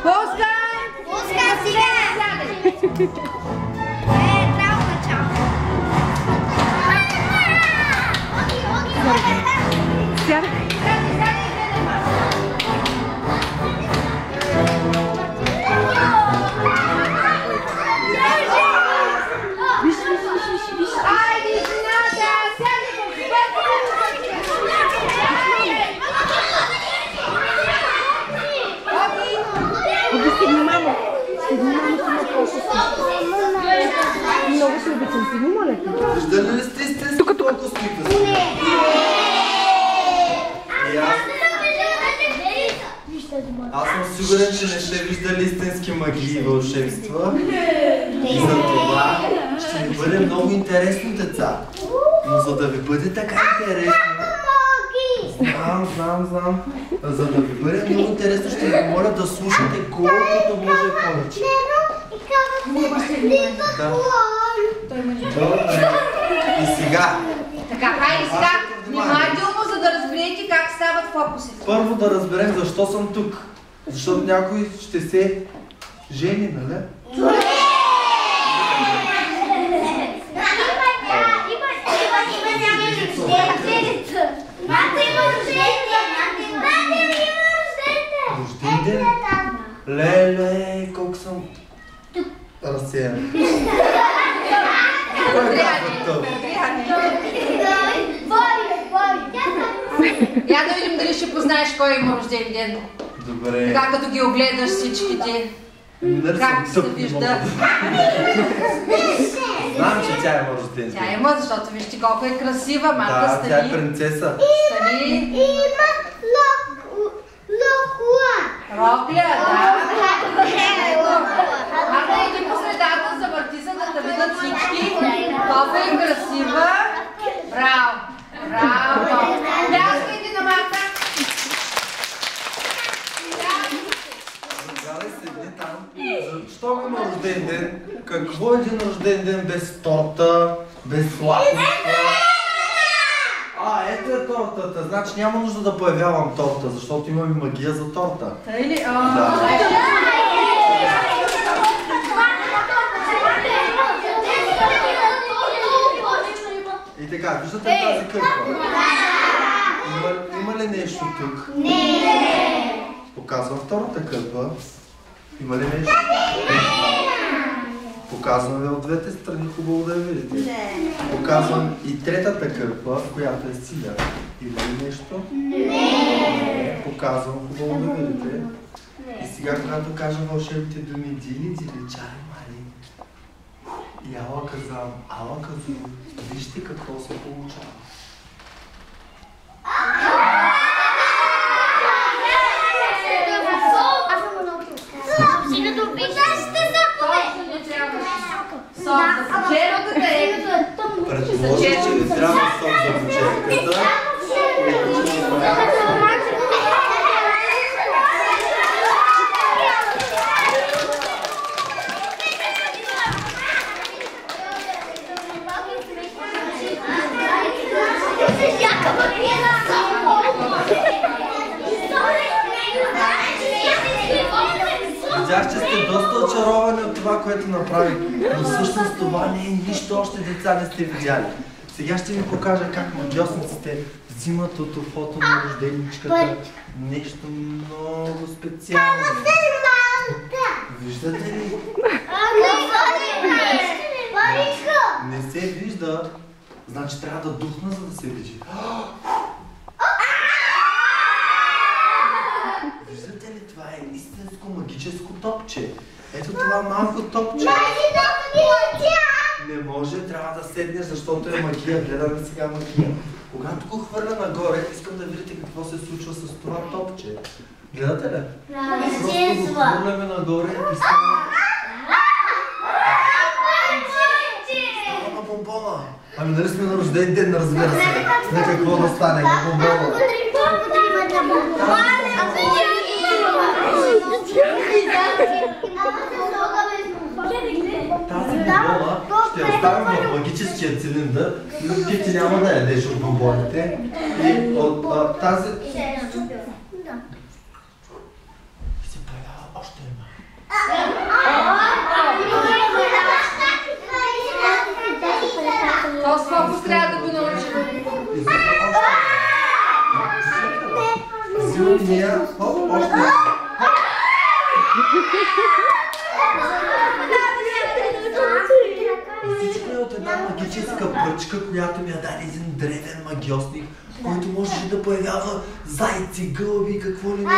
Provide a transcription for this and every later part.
Пускай! Пускай сега! Сядай! Трябва начало. Сядай! Айде, жената! Стигни, мамо! Стигни, мамо, много се обичам. Стигни, моля ти. Виждали ли сте истински фокусник? Не! Аз съм сигурен, че не сте виждали истински магии и вълшебства. И за това ще ви бъде много интересно, деца. Но за да ви бъде така интересно... Знам. За да ви бъде много интересно, ще ви моля да слушате колкото може повече. Добре. И сега. Така, хайде сега. Внимателно, за да разберете как стават фокусите. Първо да разберем защо съм тук. Защото някой ще се жени, нали? Рожден ден? Леле, колко съм разсеян. Кой казва това? Я да видим дали ще познаеш кой има рожден ден. Добре. Така като ги огледаш всичките. Как се вижда? Знам, че тя има рожден ден. Тя има, защото вижте колко е красива. Марта, Да, стани. тя е принцеса. Стани. Има локла. Рокля, да. Марта, иди по средата, завърти се, да те видят всички. Колко е красива. Браво. Браво. Пляскайте на Марта. Загледай седни там. Защо има рожден ден? Какво е един рожден ден без торта, без сладкостта? Ето е тортата. Значи няма нужда да появявам торта, защото имам и магия за торта. Тъй ли? Да. И така, виждате тази кърпа? Има ли нещо тук? Не! Показвам втората кърпа. Има ли нещо? Показвам ви от двете страни, хубаво да я видите. Показвам и третата кърпа, която е синя. Има ли нещо? Не! Показвам, хубаво да видите. И сега, когато кажа вълшебните думи дили, чари, мали. И ала казам, ала казу, вижте какво се получава. Предположих, че ви трябва сок за бучетката. Видях, че сте доста очаровани от това, което направих, но всъщност това не е нищо, още деца не сте видяли. Сега ще ви покажа как магиосниците взимат от уфото на рожденичката нещо много специално. Виждате ли? Не се вижда, значи трябва да духна, за да се види. Виждате ли, това е истинско магическо топче. Ето това малко топче. Не може, трябва да седнеш, защото е магия. Гледаме сега магия. Когато го хвърля нагоре, искам да видите какво се случва с това топче. Гледате ли? Просто го хвърляме нагоре и става... Става на бомбона. Ами нали сме на рожден ден, разбира се. На какво да стане, на бомбона. Тази бомбона ще оставим в магическия цилиндър, но ти няма да ядеш от бомбоните. И от тази... И се появява още една Още. Всичко е от една магическа пръчка, която ми я даде един древен магиосник, който можеше да появява зайци, гълъби и какво ли не.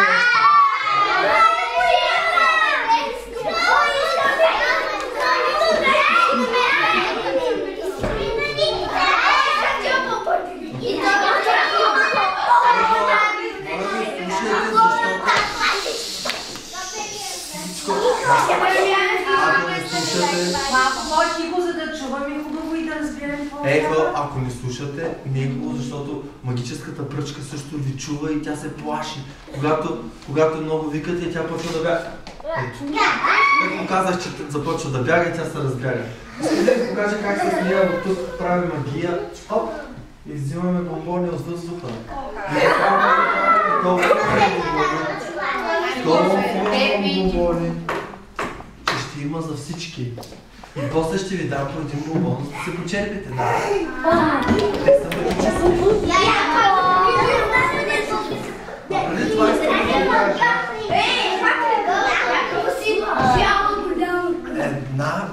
По-тихо, за да чуваме хубаво и да разбираме по-добре. Ето, ако не слушате, не е хубаво, защото магическата пръчка също ви чува и тя се плаши. Когато много викате, тя почва да бяга. Ето. Като казах, че започва да бяга и тя се разбяга. Искам да ви покажа как с нея от тук прави магия. Оп! И взимаме бомбони от въздуха. Толкова бомбони, че ще има за всички. И после ще ви дам по един бомбон, за да се почерпите. Да. Те са магически. Преди това искам да ви кажа. Една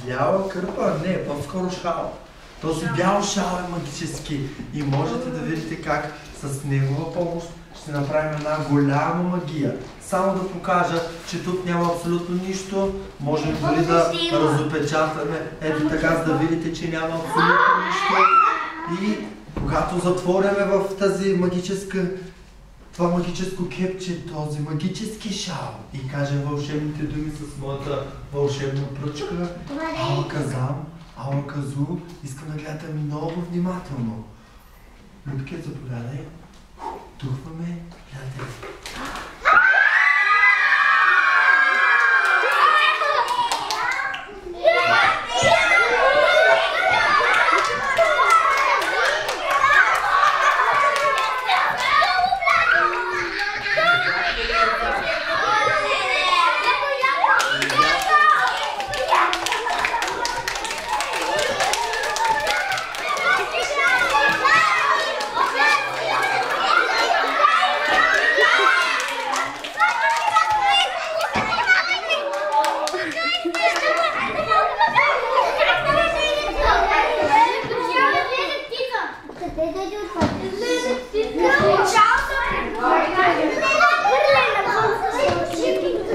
бяла кърпа, не, по-скоро шал. Този бял шал е магически и можете да видите как с негова помощ ще направим една голяма магия. Само да покажа, че тук няма абсолютно нищо. Можем дори да разопечатаме. Ето така, за да видите, че няма абсолютно нищо. И когато затворяме в тази това магическо кепче, този магически шал и кажем вълшебните думи с моята вълшебна пръчка, Алаказам, Алаказу, искам да гледате много внимателно. Любке, заповядай. Тухваме, гледате.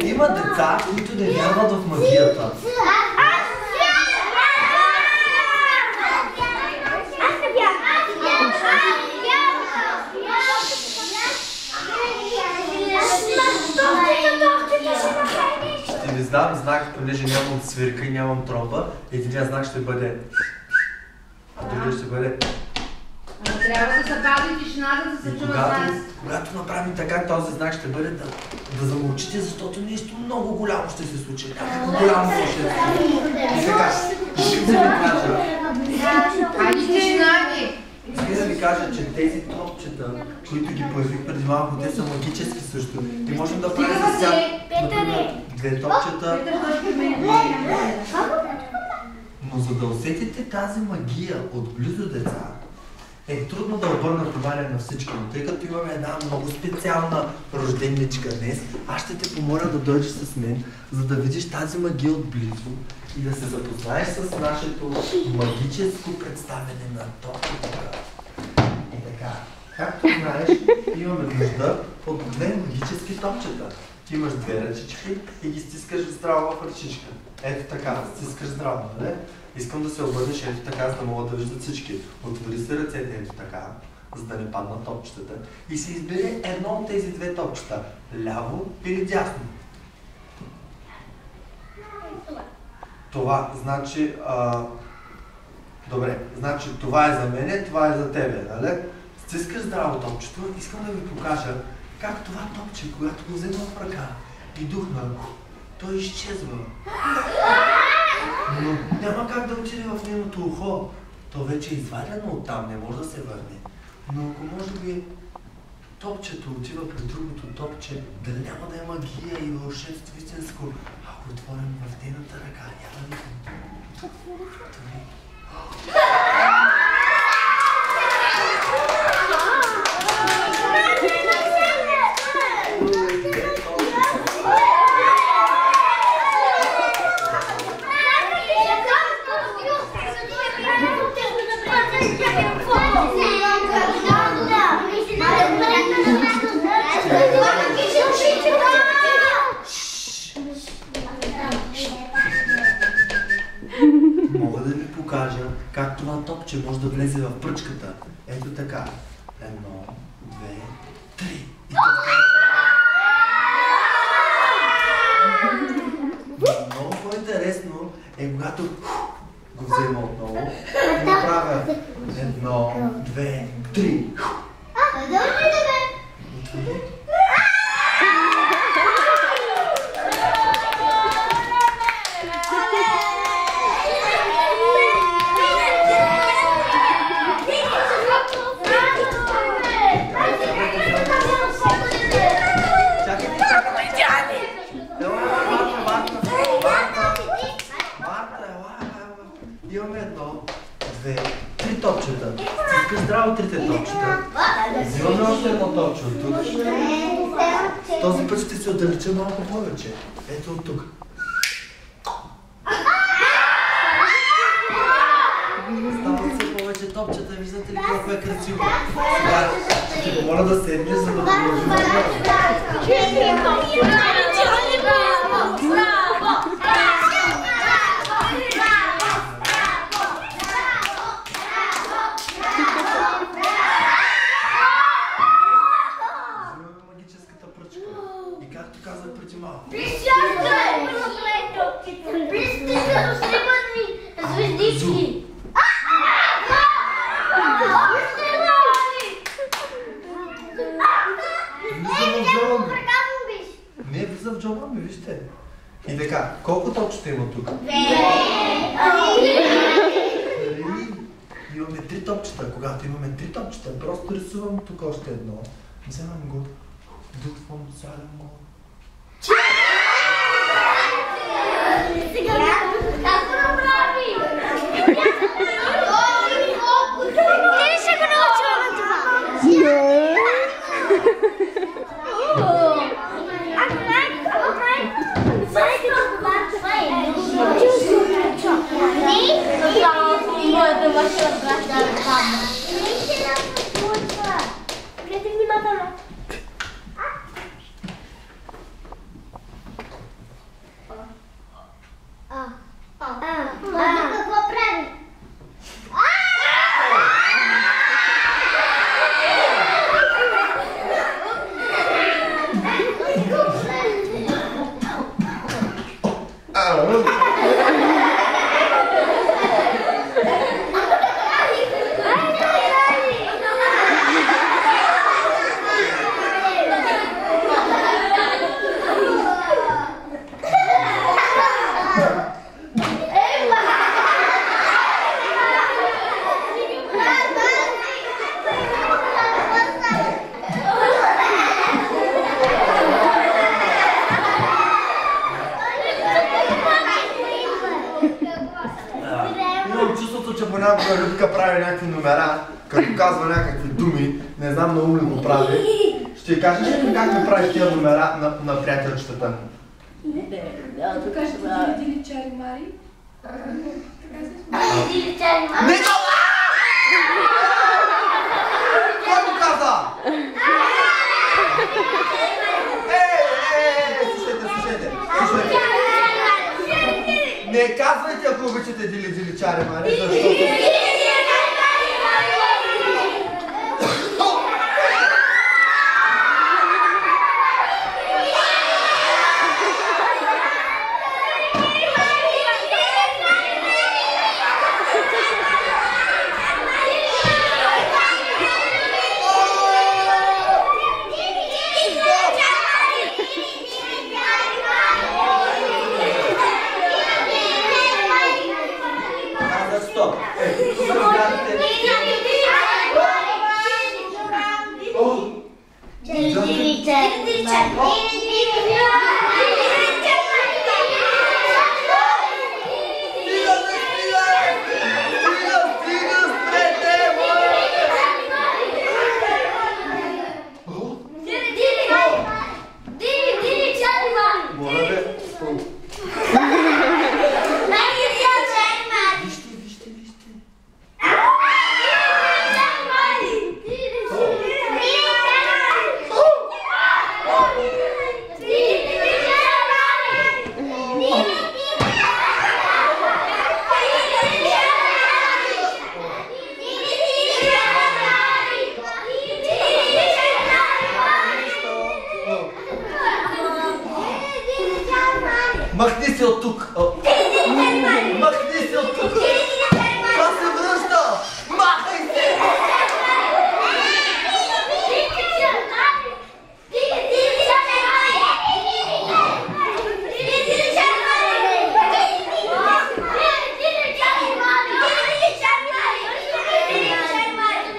Има деца, които не вярват в магията. Ще ви знам знак, понеже нямам свирка и нямам тромба. Единият знак ще бъде, а другия ще бъде. Трябва да се пази тишината, да се чува нас. Когато направим така, този знак ще бъде да замълчите, защото нещо много голямо ще се случи. Голямо ще се случи. И сега, искам да ви кажа. Хайде тишина ви! Искам да ви кажа, че тези топчета, които ги появих преди малко, те са магически също. И можем да правим за тях, например, две топчета. Но за да усетите тази магия отблизо, деца, е трудно да обърна внимание на всички, но тъй като имаме една много специална рожденничка днес, аз ще те помоля да дойдеш с мен, за да видиш тази магия отблизо и да се запознаеш с нашето магическо представяне на топчета. И така, както знаеш, имаме нужда от две магически топчета. Ти имаш две ръчички и ги стискаш здраво в ръчичка. Ето така, стискаш здраво, нали? Искам да се обърнеш ето така, за да могат да виждат всички. Отвори се ръцете ето така, за да не паднат топчетата. И се избере едно от тези две топчета. Ляво или дясно. Това значи... Добре, значи това е за мене, това е за тебе, нали? Стискаш здраво топчето, искам да ви покажа как това топче, когато го взема в ръка и духна, той изчезва. Но няма как да отиде в нейното ухо. То вече е извадено оттам, не може да се върне. Но ако може би топчето отива при другото топче, дали няма да е магия и вълшебство истинско, ако отворим в нейната ръка, няма да видим. как това топче може да влезе в пръчката. Ето така. 1, 2, 3. И много по-интересно е, когато го взема отново и направя 1, 2, 3. Имаме 1, 2, 3 топчета. Стискаш здраво 3 топчета. Взимаме още едно топче от тук. Този път ще се отдалеча малко повече. Ето от тук. Стават се повече топчета. Виждате ли колко е красиво? Сега ще ти помоля да седнеш, за да продължим да правим. Не влиза в джоба ми, вижте. И така, колко топчета има тук? 2. Имаме 3 топчета. Когато имаме 3 топчета, просто рисувам тук още едно. Вземам го, дутвам, свалям го. Сега какво направи? Ти ще го научила на това. Моята машина страшна реклама. Наистина случва. Гледай внимателно. Какво прави? Понякога Любка прави някакви номера, като казва някакви думи, не знам на ум ли го прави. Ще кажеш ли как ми правиш тия номера на приятелчетата му? Да кажеш дили чари мари. Дили чари мари. Не това! Кой го каза? Слушайте. Не казвайте, ако обичате дили чари мари, защото... Стоп! Махни се от тук! Махни се от тук! Това се връща! Махай се!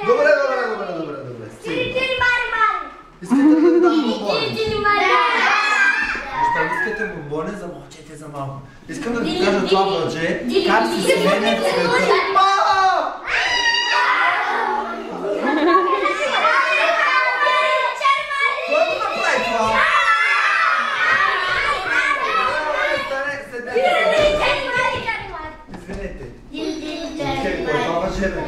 Добре. Искате да ви дам бомбони? Защо искате бомбони? Замълчете за малко. Искам да ви кажа това мъже, как се сменят света. Кой го направи това? Извинете. Окей, това мъже бе.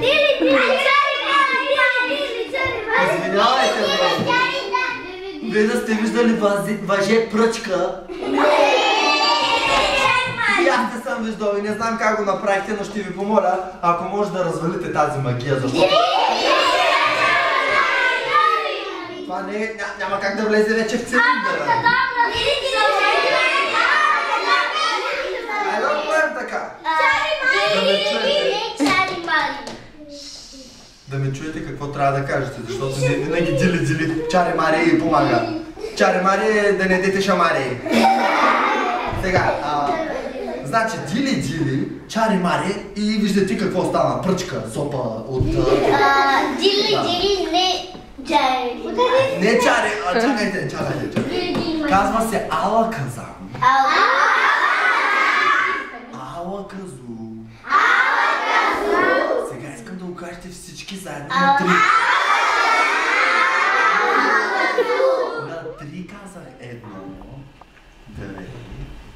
Извинявайте, бе. Вие да сте виждали въже пръчка? И аз не съм виждал и не знам как го направихте, но ще ви помоля, ако може да развалите тази магия, защото... Това няма как да влезе вече в цилиндъра. Айде да правим така. Да ме чуете какво трябва да кажете, защото не винаги дили, чари-мари и помага. Чари-мари да не дете шамари. Сега, значи дили, чари-мари и виждате какво стана. Пръчка, сопа от... Дили, не чари. Не чари, чакайте. Казва се Ала Казан. Ала Казу. Сега искам да го кажете всички заедно на 3. На 3 казах 1,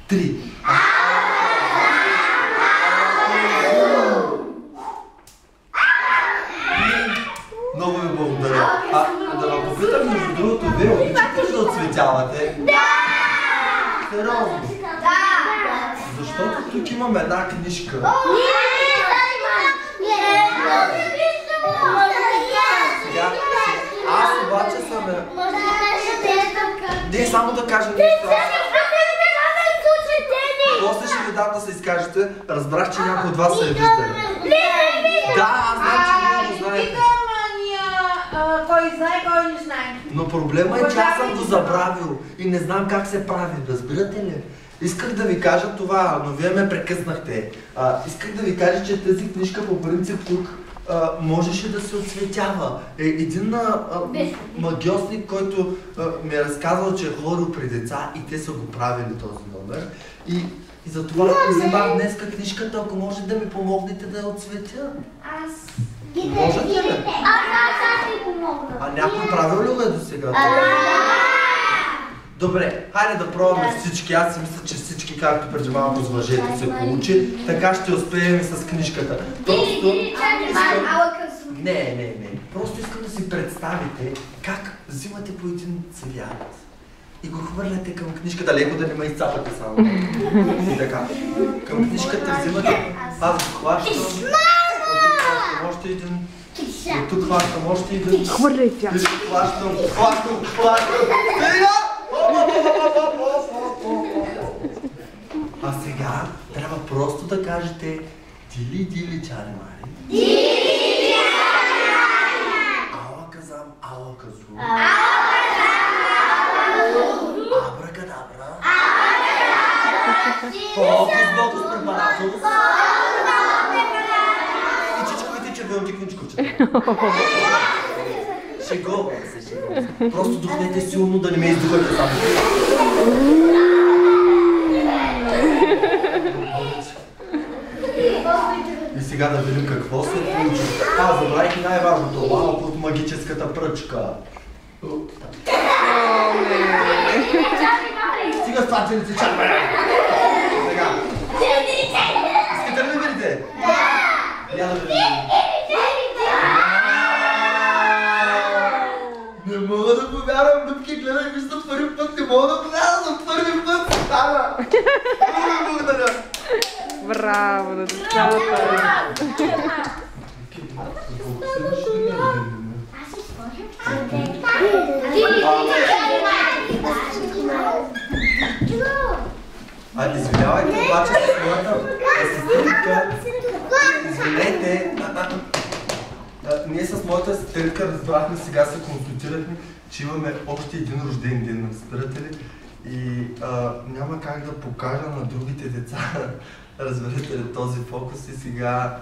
2, 3. Много ви благодаря. Да ме попитам между другото, вие обичате ли да отцветявате? Да! Сериозно? Да! Защото тук имам една книжка. Сега, аз обаче съм... Не, само да кажа нещо. После ще ви дам да се изкажете. Разбрах, че някой от вас се е виждали. Да, аз знам, че вие го знаете. Кой знае, кой не знае. Но проблема е, че аз съм го забравил и не знам как се прави. Разбирате ли? Исках да ви кажа това, но вие ме прекъснахте. Исках да ви кажа, че тази книжка по принцип тук можеше да се отцветява. Един магиосник, който ми е разказал, че е ходил при деца и те са го правили този номер. И затова вземах днеска книжката, ако може да ми помогнете да я отцветя. Можете ли? Аз ви помогна. А някой правил ли го е до сега? Добре, хайде да пробваме всички. Аз си мисля, че всички, както преди малко с въжето се получи, така ще успеем и с книжката. Просто... Не. Просто искам да си представите как взимате по един цвят и го хвърляте към книжката. Леко да не ме изцапате само. И така. Към книжката взимате, аз го хващам. Още един. От тук хващам още един. Хвърляй тя. Хващам. А сега трябва просто да кажете дили чари-мари. Дили чари-мари. Ала казам, ала казу. Абракадабра. Фокус, препаратус. И чичковите червените книжковчета. Шегова се. Просто духнете силно да не ме издухате само. И сега да видим какво се получи. Забравих и най-важното, малко от магическата пръчка. Стига с това, че не се чакаме! Сега. Искате ли да видите? Да! Я да видим. Не мога да повярвам, Дъбки, гледай, виждам първи път, не мога да повярвам за първи път! Стана! Благодаря! Браво, да ти цялата! Извинявайте, обаче с моята асистентка. Извинете. Ние с моята асистентка разбрахме, сега се консултирахме, че имаме още един рожден ден, разбирате ли? И няма как да покажа на другите деца, разберете ли, този фокус и сега...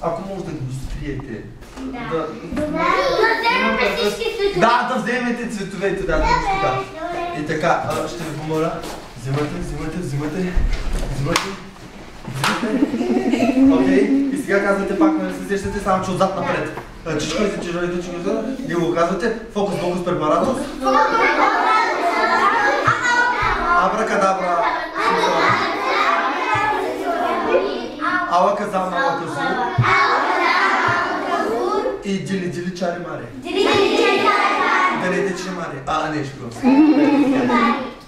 ако може да го скриете. Да вземете всички цветове. Да вземете цветовете, да, точно така. И така, ще ви помоля, взимате. Окей, и сега казвате пак, не се сещате, само че отзад напред. Чичкайте, и го казвате, фокус, препаратус. Абракадабра. Алаказам, алаказур. И дили чари мари. Дали мари. Нещо.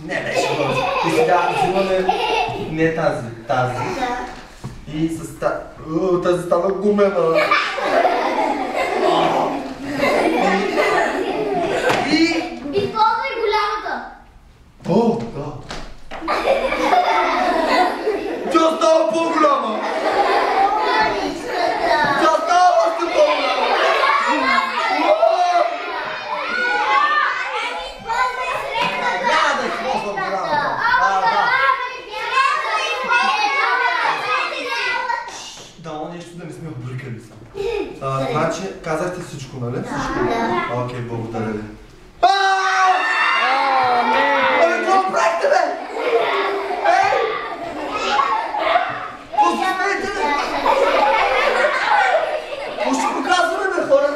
Не беше просто. И сега взимаме не тази. И с тази стана гумена. Използвай голямата. О, да. Тя става по-голяма. Тя става още по-голяма. Няма да използвам голямата. Дано нещо да не сме объркали са. Значи, казахте всичко, нали? Всичко? Окей, благодаря ви. Какво правите, бе? Познавайте, бе! Какво ще показваме, бе, хора?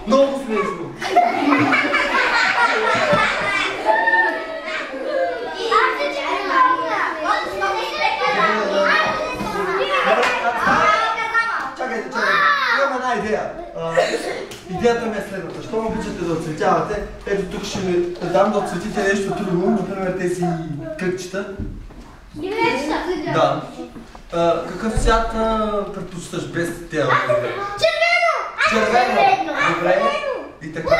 Много смешно. Чакайте. Имам една идея. Идеята ми е следната. Що обичате да оцветявате? Ето тук ще ви дам да оцветите нещо друго, например тези кръгчета. Да. Какъв цвят предпочиташ без тези? Червено! Добре. И така.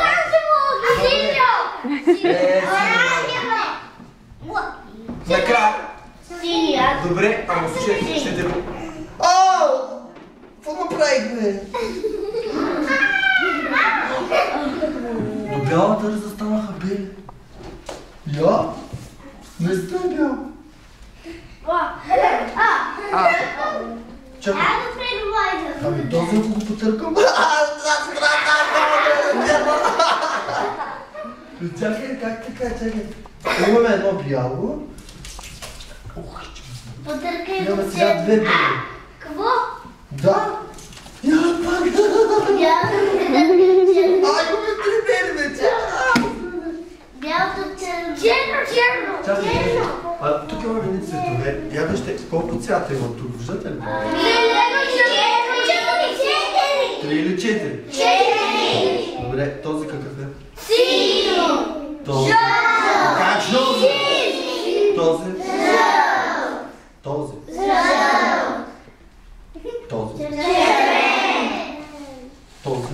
Накрая. Добре, ама ще те... Какво направихме? До бялата ръза станаха бели. Я? Наистина бял. Чакай. Ами този ако го потъркам. Чакай, как така, чакай. Имаме едно бяло. Имаме сега две бели. Какво? Да. Я пак. Имаме три бели вече. Бялото черно. Чакай. Тук имаме едни цветове. Я вижте колко цвята има тук. Виждате ли? 3 или 4? Добре, този какъв е? Синьо. Този. Как жълт? Този. Този. Този. Този.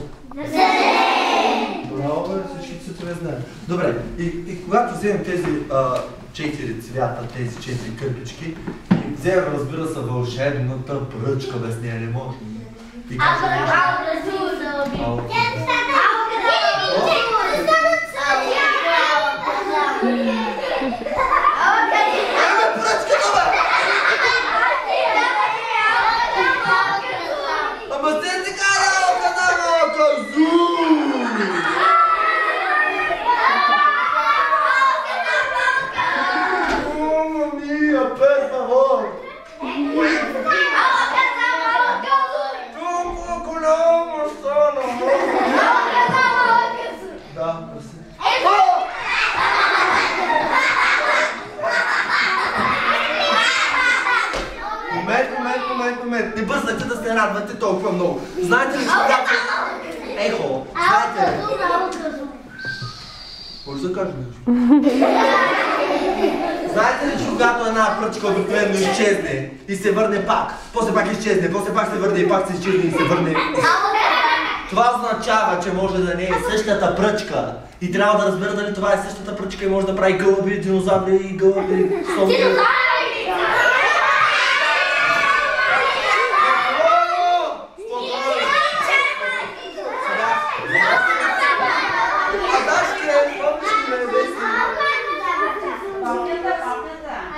Браво, бе, всички цветове знаем. Добре, и когато вземем тези 4 цвята, тези 4 кърпички, и вземем, разбира се, вълшебната пръчка, без нея не може. И кажем... Ама те си кара, казу! Mamma mia, per favore! Come colombo sono! Да, merci. Момент. Не бъзнете да се радвате толкова много. Знаете ли, че когато... Ехо, знаете ли? Може да кажа нещо? Знаете ли, че когато една пръчка обикновено изчезне и се върне пак, после пак изчезне, после пак се върне и пак се изчезне и се върне? Това означава, че може да не е същата пръчка. И трябва да разбера дали това е същата пръчка и може да прави гълъби, динозаври и гълъби.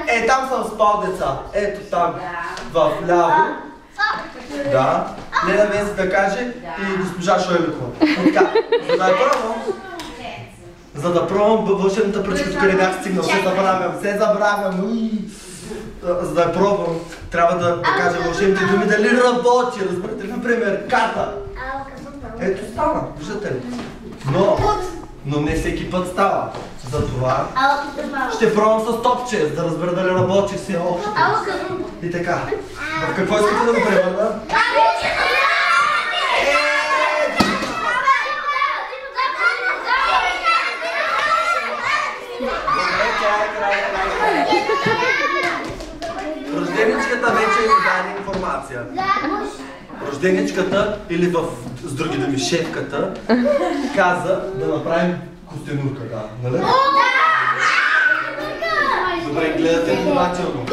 Е, там съм спал, деца. Ето там, в ляво. Да. Лена Венци да каже и госпожа Шойликова. Така, за да пробвам вълшебната пръчка, тук не бях стигнал. Се забравям. За да я пробвам, трябва да кажа вълшебните думи дали работи. Разбирате ли, например, карта. Ето става, виждате ли? Но не всеки път става. Затова ще пробвам с топче, за да разбера дали работи все още. И така. В какво искате да го превърна? Рожденичката вече ми даде информация. Рожденичката, или с други думи шефката, каза да направим костенурка, да, нали? Добре, гледате внимателно.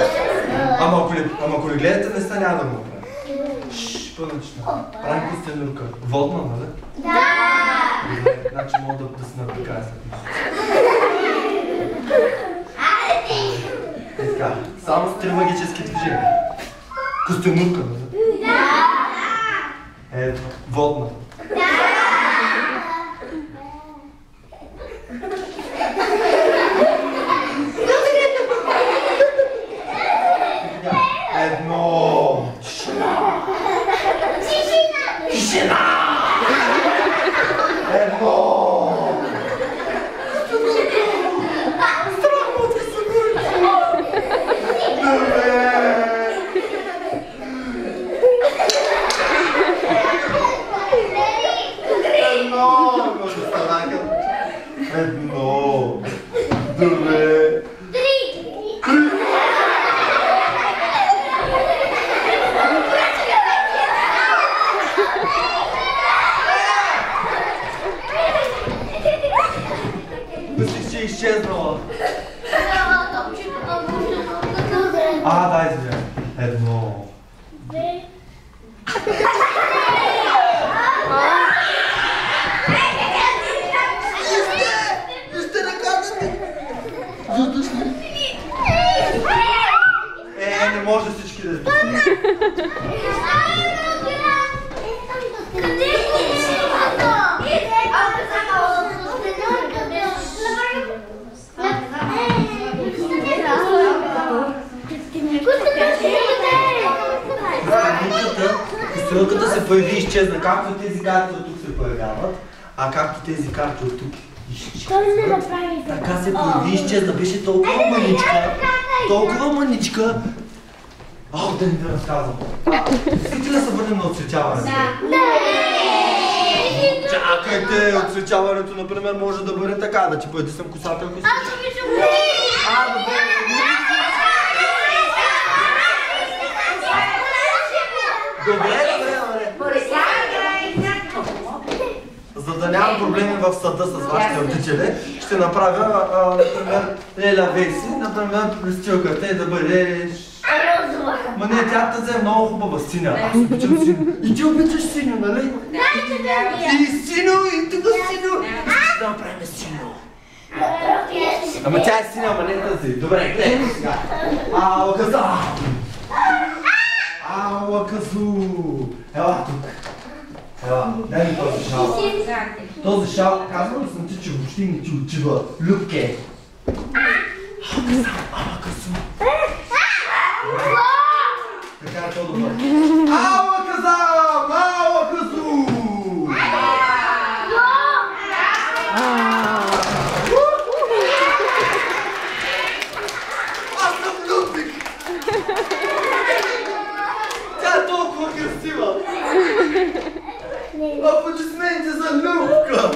Ама ако не гледате, не ста няма да го правим. Шшш, пънъчна. Правим костенурка. Водна, нали? Да! Добре, значи мога да се напикая след нещо. Така, само с 3 магически движения. Костенурка, нали? Да! Ето, водна. Едно. Тишина! Едно. Странно да се гори. Едно. Добре. Мислих, че е изчезнала. Да, извиня. Едно. Вижте ръката ми. Не може всички да сте. Костенурката се появи и изчезна, както тези карти от тук се появяват, а както тези карти от тук изчезнат. Така се появи и изчезна, беше толкова маничка. Да ни да разказвам. Искате ли да се върнем на отсветяването? Чакайте, отсветяването, например, може да бъде така, да ти поедисам косата, ако искаш. Добре. Добре. За да нямам проблеми в съда с вашите родители, ще направя, например, Леля Веси, например, престилката и да бъдеш... Ма не, тя те взе много хубава синя. Аз обичам синя. И ти обичаш синя, нали? И сино, и тук сино. Ще да направим сино. Ама тя е синя, ама не тази. Добре, гледай сега. Алаказа! Алаказу! Ела тук. Ела, дай ми този шал. Този шал, казвам ли съм ти, че въобще не ти отива. Любке. Алаказу. Така е по-добър. Алаказам! Алаказу! Аз съм Людвиг! Тя е толкова красива! Аплодисменти за Любка!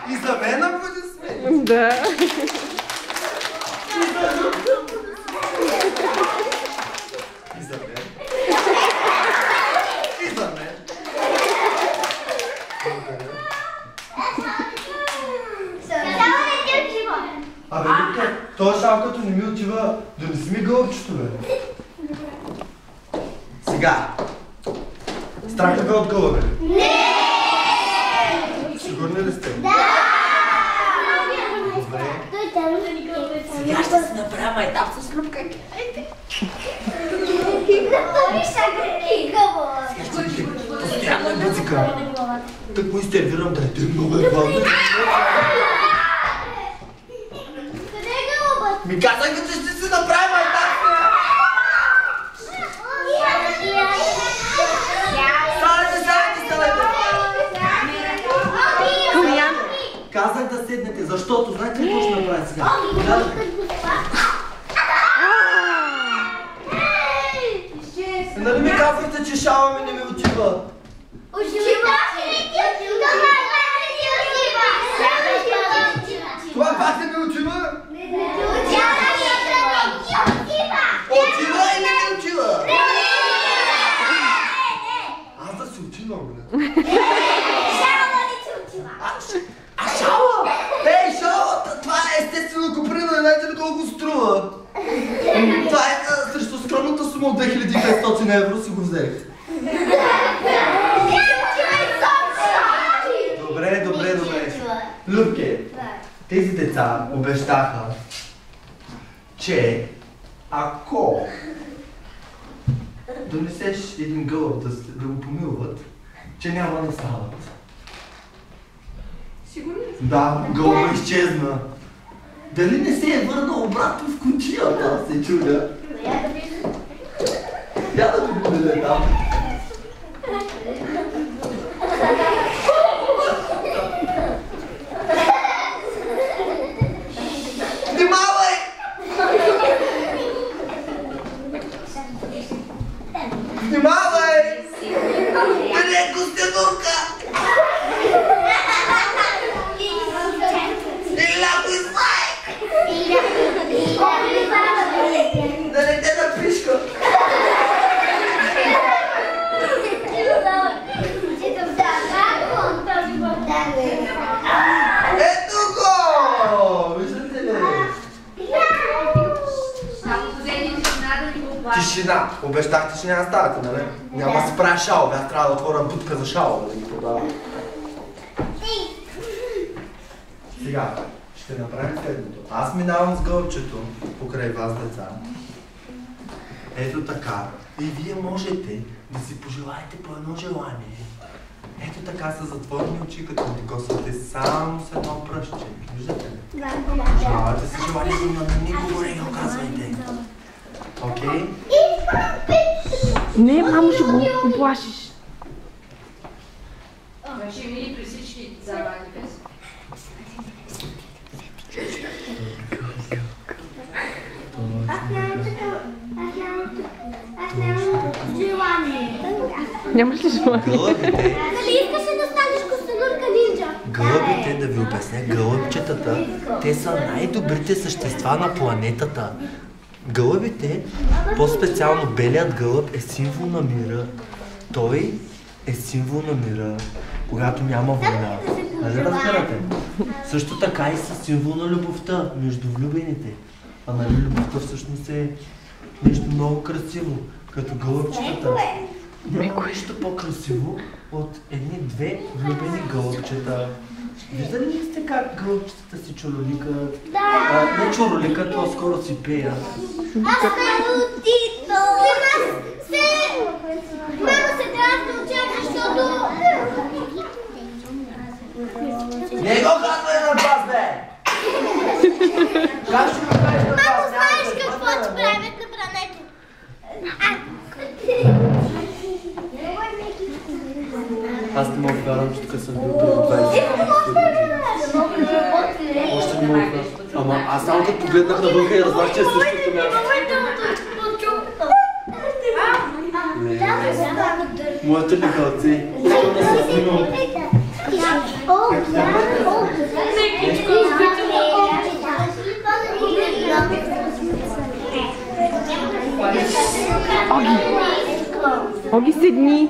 И за мен аплодисменти! Да. нищо, бе. Сега. Страх ли бе от гълъби? Не! Сигурни ли сте? Да! Добре. Сега ще си направя майтап с Любка. Сега ще видите постоянно е бъцика. Так му изтервирам, да е много е гладно. Ми казах ви, че ще си направя майтап. Казах да седнете, защото знаете какво ще направя сега? Нали ми казвате, че шала ми не ми отива? Това пак не ми отива? Отива или не отива? Аз да си отивам, бе. А шала? Ей, шала! Това е естествено куприна, знаете ли колко струва? Това е срещу скромната сума от 2500 евро си го взех. Добре. Любке, тези деца обещаха, че ако донесеш един гълъб да го помилват, че няма да стават. Сигурно ли? Да, гълъбът изчезна. Дали не се е върнал обратно в кутията, се чудя. Я да го бъде там. Внимавай! Внимавай! Къде е Костянурка? Да не те напишка! Ето го! Виждате ли? Тишина! Обещахте, че няма ставате, нали? Няма да си правя шалове, аз трябва да отворя будка за шалове да ги продавам. Сега, ще направим следното. Аз минавам с гълъбчето покрай вас, деца. Ето така. И вие можете да си пожелаете по едно желание. Ето така са затворени очи, като ми косвате само с едно пръстче. Виждате ли? Желавате си желанието, но на никого не го казвайте. Окей? Не, мамо, ще го оплашиш. Ще мини при всички забавни песни. Нямаш ли желание? Гълъбите, Нали искаше да станеш Костянурка нинджа? гълъбите, да ви обясня, гълъбчетата, те са най-добрите същества на планетата. Гълъбите, по-специално белият гълъб, е символ на мира. Той е символ на мира, когато няма война. Нали разбирате? Също така и са символ на любовта между влюбените. А нали любовта всъщност е нещо много красиво, като гълъбчетата. Няма нищо по-красиво от едни-две влюбени гълъбчета. Виждали ли сте как гълъбчетата си чороликат? Не чороликат, по-скоро си пеят. Аз като Тито! Мамо се трябва да уча, защото... Не го казвай на бас, бе! Как ще го кажеш на бас? Мамо, знаеш какво ти правят на прането? Аз не мога да вярвам, че тук съм бил преди 20. Още не мога да. Ама аз само като погледнах навънка и разбрах, че е същото място. Моята ли кълци? Искам да се снимам. Оги, седни.